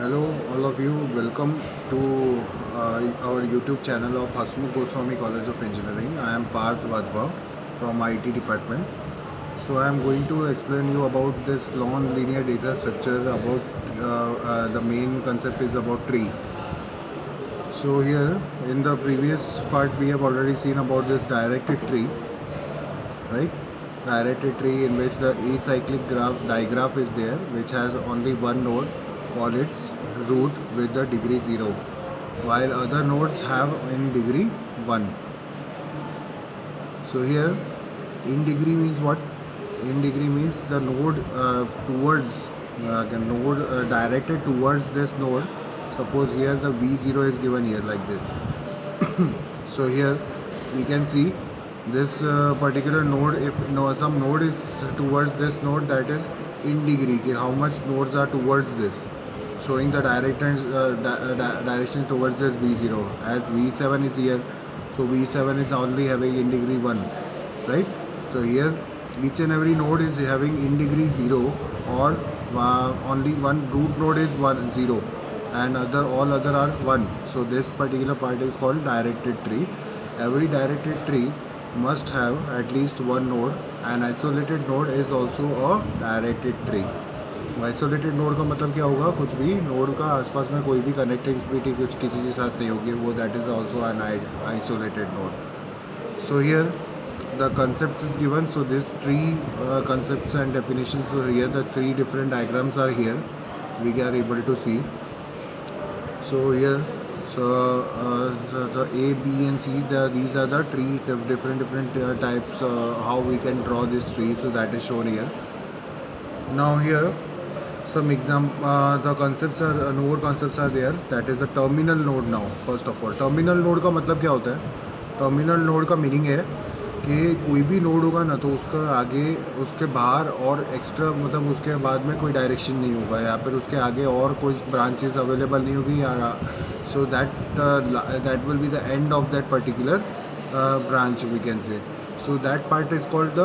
Hello, all of you. Welcome to our YouTube channel of Hasmukh Goswami College of Engineering. I am Parth Vadhva from IT department. So I am going to explain you about this non-linear data structure. About the main concept is about tree. So here in the previous part we have already seen about this directed tree, right? Directed tree in which the acyclic digraph is there, which has only one node, call its root with the degree 0, while other nodes have in degree 1. So here in degree means what? In degree means the node directed towards this node. Suppose here the v0 is given here like this. So here we can see this particular node, if some node is towards this node, that is in degree, how much nodes are towards this, showing the direction towards this v0. As v7 is here, so v7 is only having in degree 1, right? So here each and every node is having in degree 0, or only one root node is 0, and all other are 1. So this particular part is called directed tree. Every directed tree must have at least one node. An isolated node is also a directed tree. Isolated node का मतलब क्या होगा? कुछ भी node का आसपास में कोई भी कनेक्टिविटी कुछ किसी के साथ नहीं होगी, वो that is also an isolated node. So here the concepts is given. So this three concepts and definitions. So here the three different diagrams are here, we are able to see. So here, so the A, B and C, these are the three different types, how we can draw this tree. So that is shown here. Now here some the concepts are more concepts are there. That is a terminal node. Now first of all, terminal node का मतलब क्या होता है? Terminal node का meaning है कि कोई भी नोड होगा ना, तो उसका आगे उसके बाहर और एक्स्ट्रा मतलब उसके बाद में कोई डायरेक्शन नहीं होगा, या फिर उसके आगे और कोई ब्रांचेस अवेलेबल नहीं होगी, या so that will be the end of that particular branch, we can say. So that part is called the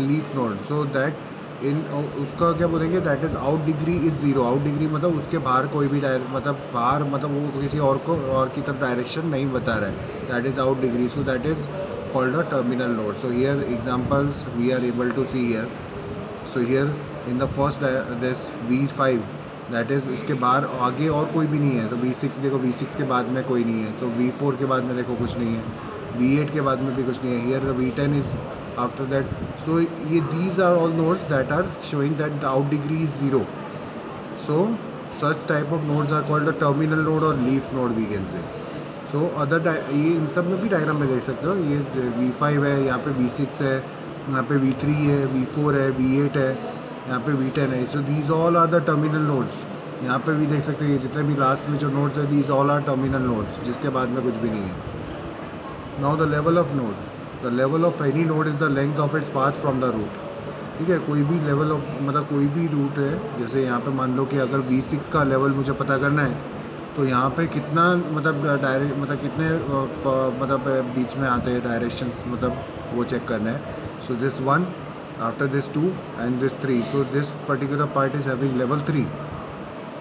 leaf node. So that in उसका क्या बोलेंगे? That is out degree is 0. Out degree मतलब उसके बाहर कोई भी मतलब बाहर मतलब वो किसी और को और की तरफ डायरेक्शन नहीं बता रहा है. That is out degree. So that is called a terminal node. So here examples we are able to see here. So here in the first this V5, that is इसके बाहर आगे और कोई भी नहीं है. तो V6 देखो, V6 के बाद में कोई नहीं है. तो V4 के बाद में देखो कुछ नहीं है. V8 के बाद में भी कुछ नहीं है. Here the V10 is after that. So these are all nodes that are showing that the out degree is 0. So such type of nodes are called a terminal node or leaf node, we can say. So other ये इन सब में भी diagram में देख सकते हो. ये V5 है, यहाँ पे V6 है, यहाँ पे V3 है, V4 है, V8 है, यहाँ पे V10 है. So these all are the terminal nodes. यहाँ पे भी देख सकते हो, ये जितने भी लास्ट में जो नोड्स है, these all are terminal nodes, जिसके बाद में कुछ भी नहीं है. Now the level of node. The level of any node is the length of its path from the root. ठीक है, कोई भी लेवल ऑफ मतलब कोई भी रूट है. जैसे यहाँ पे मान लो कि अगर V6 का लेवल मुझे पता करना है, तो यहाँ पे कितना मतलब डायरेक्ट मतलब कितने मतलब बीच में आते हैं डायरेक्शंस, मतलब वो चेक करना है. So this 1, after this 2 and this 3. So this particular part is having level 3,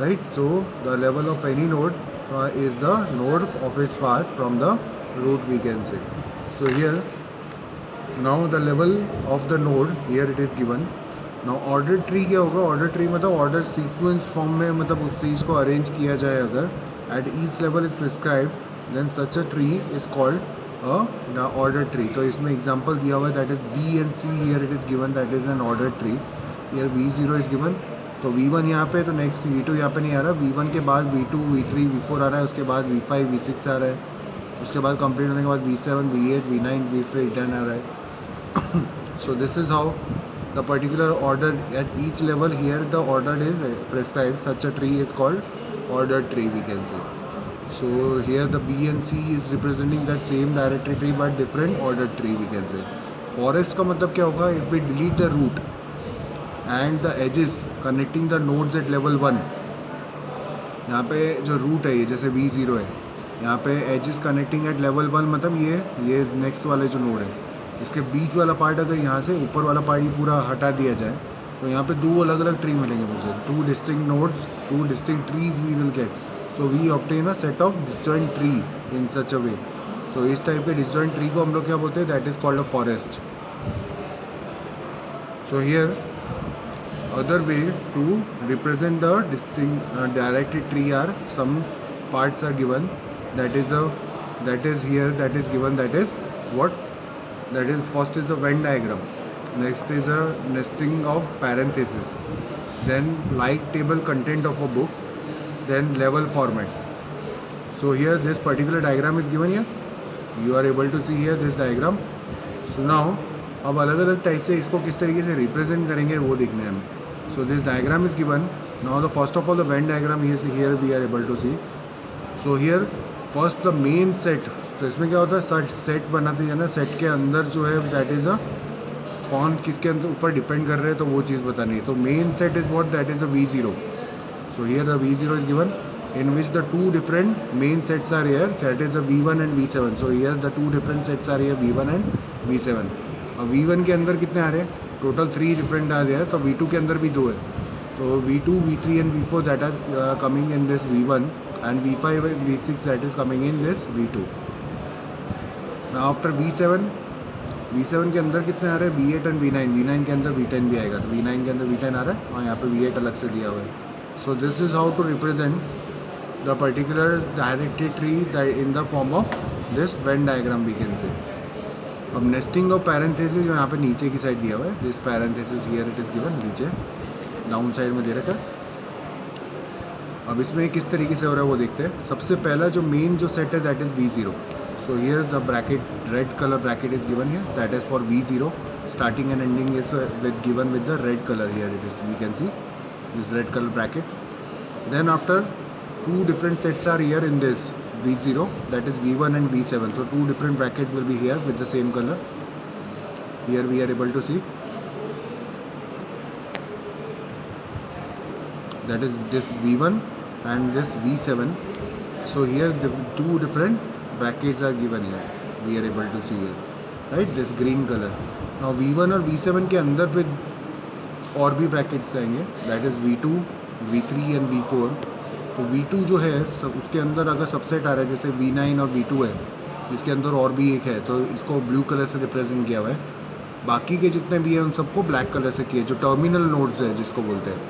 right. So the level of any node is the node of its path from the root, we can say. So here now the level of the node here it is given. Now order tree क्या होगा? Order tree मतलब order sequence form में मतलब उस चीज़ को arrange किया जाए. अगर at each level is prescribed, then such a tree is called a order tree. तो इसमें एग्जांपल दिया हुआ है, that is B and C. Here it is given, that is an order tree. Here V0 is given. तो V1 यहाँ पे, तो next V2 यहाँ पे नहीं आ रहा. V1 के बाद V2, V3, V4 आ रहा है. उसके बाद V5, V6 आ रहा है. उसके बाद कंप्लीट होने के बाद V7, V8, V9, V10 आ रहा है. So this is how the particular order at each level. Here the order is prescribed. Such a tree is called ordered tree, we can say. So here the B and C is representing that same directory tree but different ordered tree, we can say. Forest का मतलब क्या होगा? If we delete the root and the edges connecting the nodes at level 1, यहाँ पे जो root है, ये जैसे V0 है, यहाँ पे edges connecting at level 1 मतलब ये नेक्स्ट वाले जो नोड है, इसके बीच वाला पार्ट अगर यहाँ से ऊपर वाला पार्ट ही पूरा हटा दिया जाए, तो यहाँ पे 2 अलग अलग ट्री मिलेंगे मुझे, 2 distinct nodes, 2 distinct trees we will get. So we obtain a set of disjoint tree in such a way. तो इस टाइप के डिसजॉइंट ट्री को हम लोग क्या बोलते हैं, that is called a forest. So here other way to represent the distinct directed tree are some parts are given, that is here, that is given, that is what, that is first is a Venn diagram, next is a nesting of parentheses, then like table content of a book, then level format. So here this particular diagram is given here, you are able to see here this diagram. So now अब अलग अलग type से इसको किस तरीके से represent करेंगे वो देखने हैं हमें. So this diagram is given. Now the first of all the Venn diagram is here we are able to see. So here first the main set. तो इसमें क्या होता है, सेट बनाते हैं ना, सेट के अंदर जो है दैट इज़ अ कौन किसके अंदर ऊपर डिपेंड कर रहे हैं तो वो चीज़ बतानी है. तो main set is what, that is a V0. So here the V0 is given in which the two different main sets are here, that is a V1 and V7. So here the two different sets are here, V1 and V7. अब V1 के अंदर कितने आ रहे हैं, total 3 different आ रहे हैं. तो V2 के अंदर भी 2 है. तो V2, V3 and V4 that are coming in this V1, and V5 and V6 that is coming in this V2. Now after V7 के अंदर कितने आ रहे हैं, V8 and V9. V9 के अंदर V10 भी आएगा. तो V9 के अंदर V10 आ रहा है और यहाँ पे V8 अलग से दिया हुआ है. So this is how to represent the particular directed tree in the form of this Venn diagram we can say. अब नेस्टिंग ऑफ पैरेंथेसिस जो यहाँ पे नीचे की साइड दिया हुआ है, this parenthesis here it is given, नीचे डाउन साइड में दे रखा है. अब इसमें किस तरीके से हो रहा है वो देखते हैं. सबसे पहला जो मेन जो सेट है that is V0. So here the bracket, red colour bracket is given here, that is for V0. Starting and ending is with given with the red colour here it is, we can see this red colour bracket. Then after 2 different sets are here in this V0, that is V1 and V7. So 2 different brackets will be here with the same color. Here we are able to see that is this V1 and this V7. So here the 2 different brackets are given here, we are able to see here, right, this green color. Now V1 और V7 के अंदर पे और भी brackets आएंगे, that is V2, V3 and V4. तो V2 जो है सब उसके अंदर अगर सबसेट आ रहा है, जैसे V9 और V2 है, जिसके अंदर और भी एक है, तो इसको ब्लू कलर से रिप्रेजेंट किया हुआ है. बाकी के जितने भी हैं उन सबको ब्लैक कलर से किए, जो टर्मिनल नोड्स है जिसको बोलते हैं.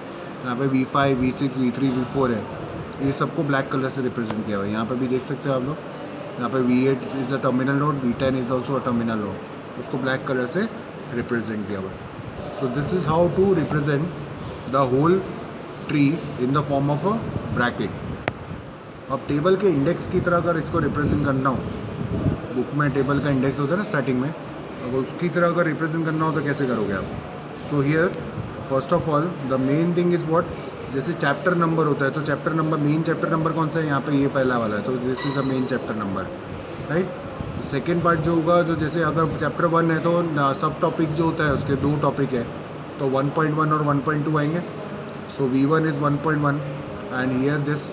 यहाँ पे V5, V6, V3, V4 है, ये सबको ब्लैक कलर से रिप्रेजेंट किया हुआ है. यहाँ पे भी देख सकते हो आप लोग, यहाँ पे V8 is a terminal node, V10 is also a terminal node, उसको ब्लैक कलर से रिप्रेजेंट किया हुआ है. So this is how to represent the whole tree in the form of a bracket. अब टेबल के इंडेक्स की तरह अगर इसको रिप्रेजेंट करना हो, बुक में टेबल का इंडेक्स होता है ना स्टार्टिंग में, अगर उसकी तरह अगर रिप्रेजेंट करना हो तो कैसे करोगे आप. So here first of all the main thing is what, जैसे चैप्टर नंबर होता है, तो chapter number, main chapter number कौन सा है, यहाँ पे ये पहला वाला है, तो this is a main chapter number, right. Second part जो होगा, जो जैसे अगर चैप्टर 1 है तो सब टॉपिक जो होता है उसके 2 टॉपिक है, तो 1.1 और 1.2 आएंगे. So V1 is 1.1 and here this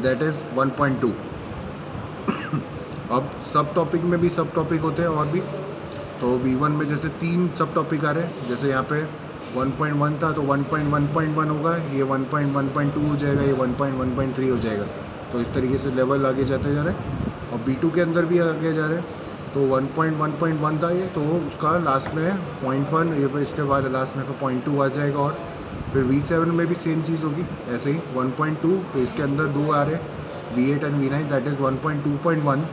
that is 1.2. अब सब टॉपिक में भी सब टॉपिक होते हैं और भी, तो V1 में जैसे 3 सब टॉपिक आ रहे हैं, जैसे यहाँ पे 1.1 था तो 1.1.1 होगा, ये 1.1.2 हो जाएगा, ये 1.1.3 हो जाएगा. तो इस तरीके से लेवल आगे जाते जा रहे हैं. और V2 के अंदर भी आगे जा रहे हैं, तो 1.1.1 था ये, तो उसका लास्ट में 0.1, ये इसके बाद लास्ट में 0.2 आ जाएगा. और फिर V7 में भी सेम चीज़ होगी ऐसे ही 1.2, तो इसके अंदर 2 आ रहे, V8 and V9, that is 1.2.1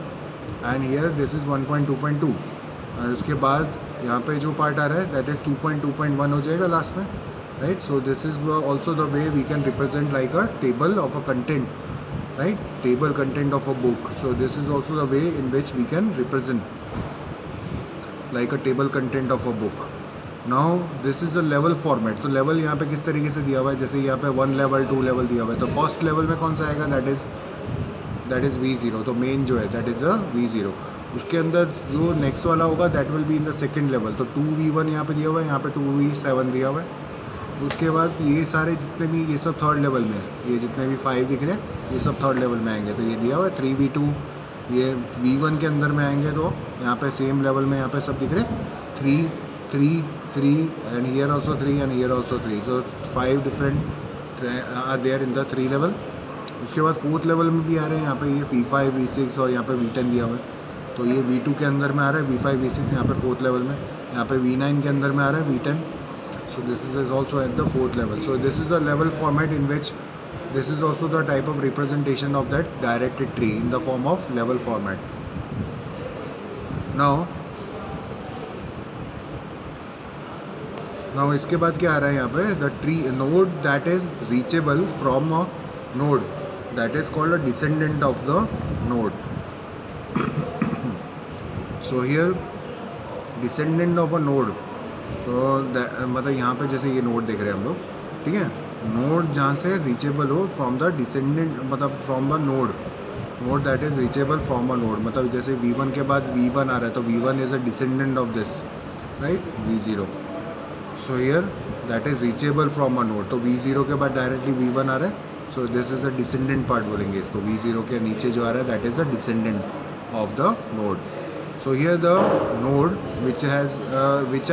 and here this is 1.2.2. और उसके बाद यहाँ पे जो पार्ट आ रहा है दैट इज़ 2.2.1 हो जाएगा लास्ट में, right. So this is also the way we can represent like a table of a content, right, table content of a book. So this is also the way in which we can represent like a table content of a book. Now this is a level format. तो level यहाँ पे किस तरीके से दिया हुआ है, जैसे यहाँ पे 1 level 2 level दिया हुआ है, तो फर्स्ट लेवल में कौन सा आएगा, that is V0. तो मेन जो है that is a V0. उसके अंदर जो नेक्स्ट वाला होगा that will be in the second level. तो 2V1 यहाँ पे दिया हुआ है, यहाँ पे 2V7 दिया हुआ है. उसके बाद ये सारे जितने भी, ये सब थर्ड लेवल में है, ये जितने भी 5 दिख रहे हैं ये सब थर्ड लेवल में आएंगे. तो ये दिया हुआ है 3V2, ये V1 के अंदर में आएंगे, तो यहाँ पे सेम लेवल में यहाँ पे सब दिख रहे हैं 3, 3, 3 and here also 3 and here also 3. So 5 different are there in the 3 level. उसके बाद 4th लेवल में भी आ रहे हैं यहाँ पे ये V5 V6 और यहाँ पे V10 दिया हुआ है। तो ये V2 के अंदर में आ रहा है V5 V6 यहाँ पे 4th लेवल में, यहाँ पे V9 के अंदर में आ रहा है V10. So this is also at the 4th level. So this is a level format in which this is also the type of representation of that directed tree in the form of level format. Now इसके बाद क्या आ रहा है यहाँ पे, the tree node that is reachable from a node that is called a descendant of the node. So here descendant of a node, तो मतलब यहाँ पे जैसे ये नोड देख रहे हैं हम लोग, ठीक है, नोड जहाँ से रीचेबल हो फ्रॉम द डिसेंडेंट, मतलब from the node that is reachable from a node, मतलब जैसे V1 के बाद V1 आ रहा है तो V1 is a descendant of this, right, V0. So here that is reachable from a node, तो V0 के बाद डायरेक्टली V1 आ रहा है. So this is a descendant part बोलेंगे इसको. V0 के नीचे जो आ रहा है that is a descendant of the node. So here the node which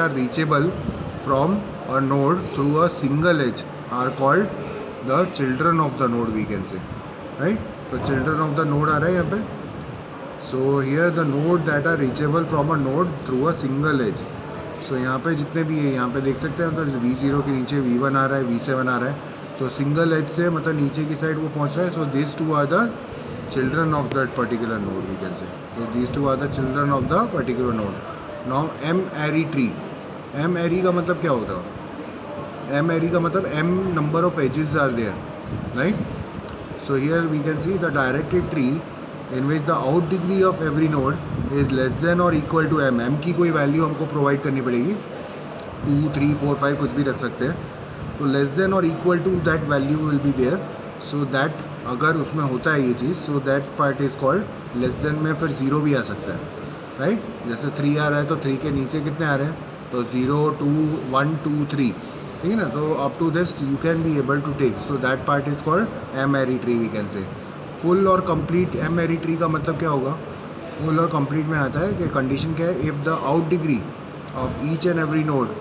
are reachable from a node through a single edge are called the children of the node, we can say, right? So children of the node आ रहा है यहाँ पे. So here the node that are reachable from a node through a single edge. So यहाँ पे जितने भी है यहाँ पे देख सकते हैं, मतलब V0 के नीचे V1 आ रहा है, V7 आ रहा है. तो सिंगल एज से मतलब नीचे की साइड वो पहुँच रहा है. So this two are the children of that particular node, we can say. So these two are the children of the particular node. Now M-array tree. M-array का मतलब क्या होता है? M-array का मतलब M number of edges are there, right? So here we can see the directed tree in which the out degree of every node is less than or equal to M. M की कोई value हमको provide करनी पड़ेगी, 2, 3, 4, 5 कुछ भी रख सकते हैं. तो लेस देन और equal to that value will be there. So that अगर उसमें होता है ये चीज़, so that part is called less than में फिर 0 भी आ सकता है, राइट. जैसे 3 आ रहा है तो 3 के नीचे कितने आ रहे हैं, तो 0, 2, 1, 2, 3, ठीक है ना. तो up to this you can be able to take. So that part is called M-array tree, we can say. Full और कंप्लीट M-array ट्री का मतलब क्या होगा? फुल और कंप्लीट में आता है कि कंडीशन क्या है, if the out degree of each and every node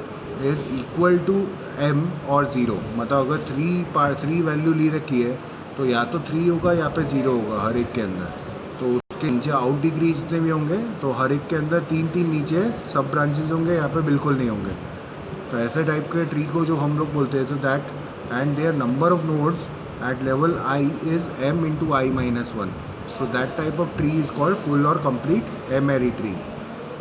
is equal to M और 0, मतलब अगर 3 वैल्यू ली रखी है तो या तो 3 होगा या पे 0 होगा हर एक के अंदर. तो उसके नीचे आउट डिग्री जितने भी होंगे तो हर एक के अंदर 3 नीचे सब ब्रांचेज होंगे, यहाँ पे बिल्कुल नहीं होंगे. तो ऐसे टाइप के ट्री को जो हम लोग बोलते हैं, तो that and their number of nodes at level I is M into I-1. So that type of tree is called full और कंप्लीट M-array ट्री,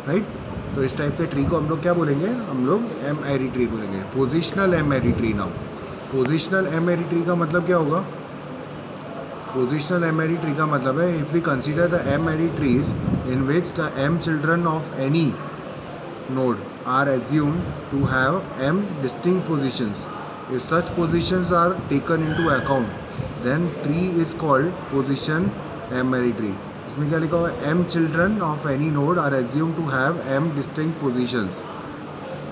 राइट. तो इस टाइप के ट्री को हम लोग क्या बोलेंगे, हम लोग M-array ट्री बोलेंगे. Positional M-array tree. Now positional M-array tree का मतलब क्या होगा? पोजिशनल M-array ट्री का मतलब है, if we consider the M-array trees in which the M children of any node are assumed to have M distinct positions. If such positions are taken into account then tree is called position M-array tree. इसमें क्या लिखा हुआ है, M children of any node are assumed to have M distinct positions.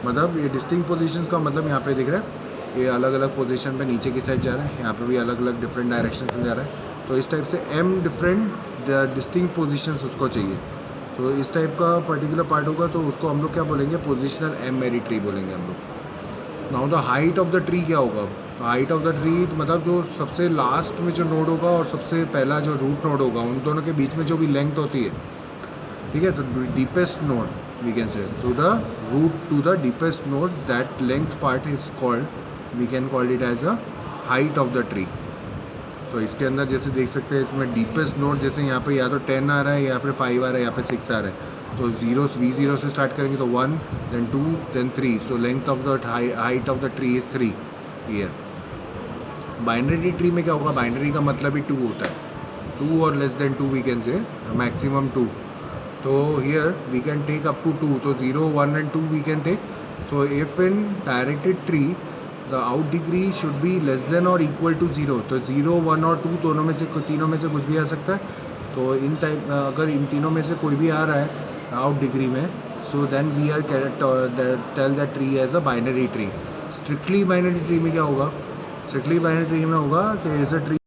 मतलब ये distinct positions का मतलब यहाँ पे दिख रहा है, ये अलग अलग पोजीशन पे नीचे की साइड जा रहा है, यहाँ पे भी अलग अलग डिफरेंट डायरेक्शन में जा रहा है. तो इस टाइप से M डिफरेंट डिस्टिंक्ट पोजीशंस उसको चाहिए. तो इस टाइप का पर्टिकुलर पार्ट होगा तो उसको हम लोग क्या बोलेंगे, पोजिशनल M-array ट्री बोलेंगे हम लोग. Now the height of the tree क्या होगा? हाइट ऑफ द ट्री मतलब जो सबसे लास्ट में जो नोड होगा और सबसे पहला जो रूट नोड होगा, उन दोनों के बीच में जो भी लेंथ होती है, ठीक है. तो deepest node we can say, to the root to the deepest node, that length part is called, we can call it as a height of the tree. तो इसके अंदर जैसे देख सकते हैं, इसमें डीपेस्ट नोड जैसे यहाँ पे या तो 10 आ रहा है, यहाँ पे 5 आ रहा है, यहाँ पे 6 आ रहा है. तो V0 से स्टार्ट करेंगे तो 1, then 2, then 3. So length of the height of the tree is 3 year. Binary tree में क्या होगा? बाइनरी का मतलब ही 2 होता है, 2 और less than 2 we can say, maximum 2. तो here we can take up to 2. तो 0, 1 and 2 we can take. So if in directed tree the out degree should be less than और इक्वल टू 0. तो 0, 1 और 2 दोनों में से तीनों में से कुछ भी आ सकता है. तो इन टाइप अगर इन तीनों में से कोई भी आ रहा है आउट डिग्री में, so then we are tell that tree as a binary tree. Strictly binary tree में क्या होगा? स्ट्रिक्टली बाइनरी ट्री में होगा कि इज अ ट्री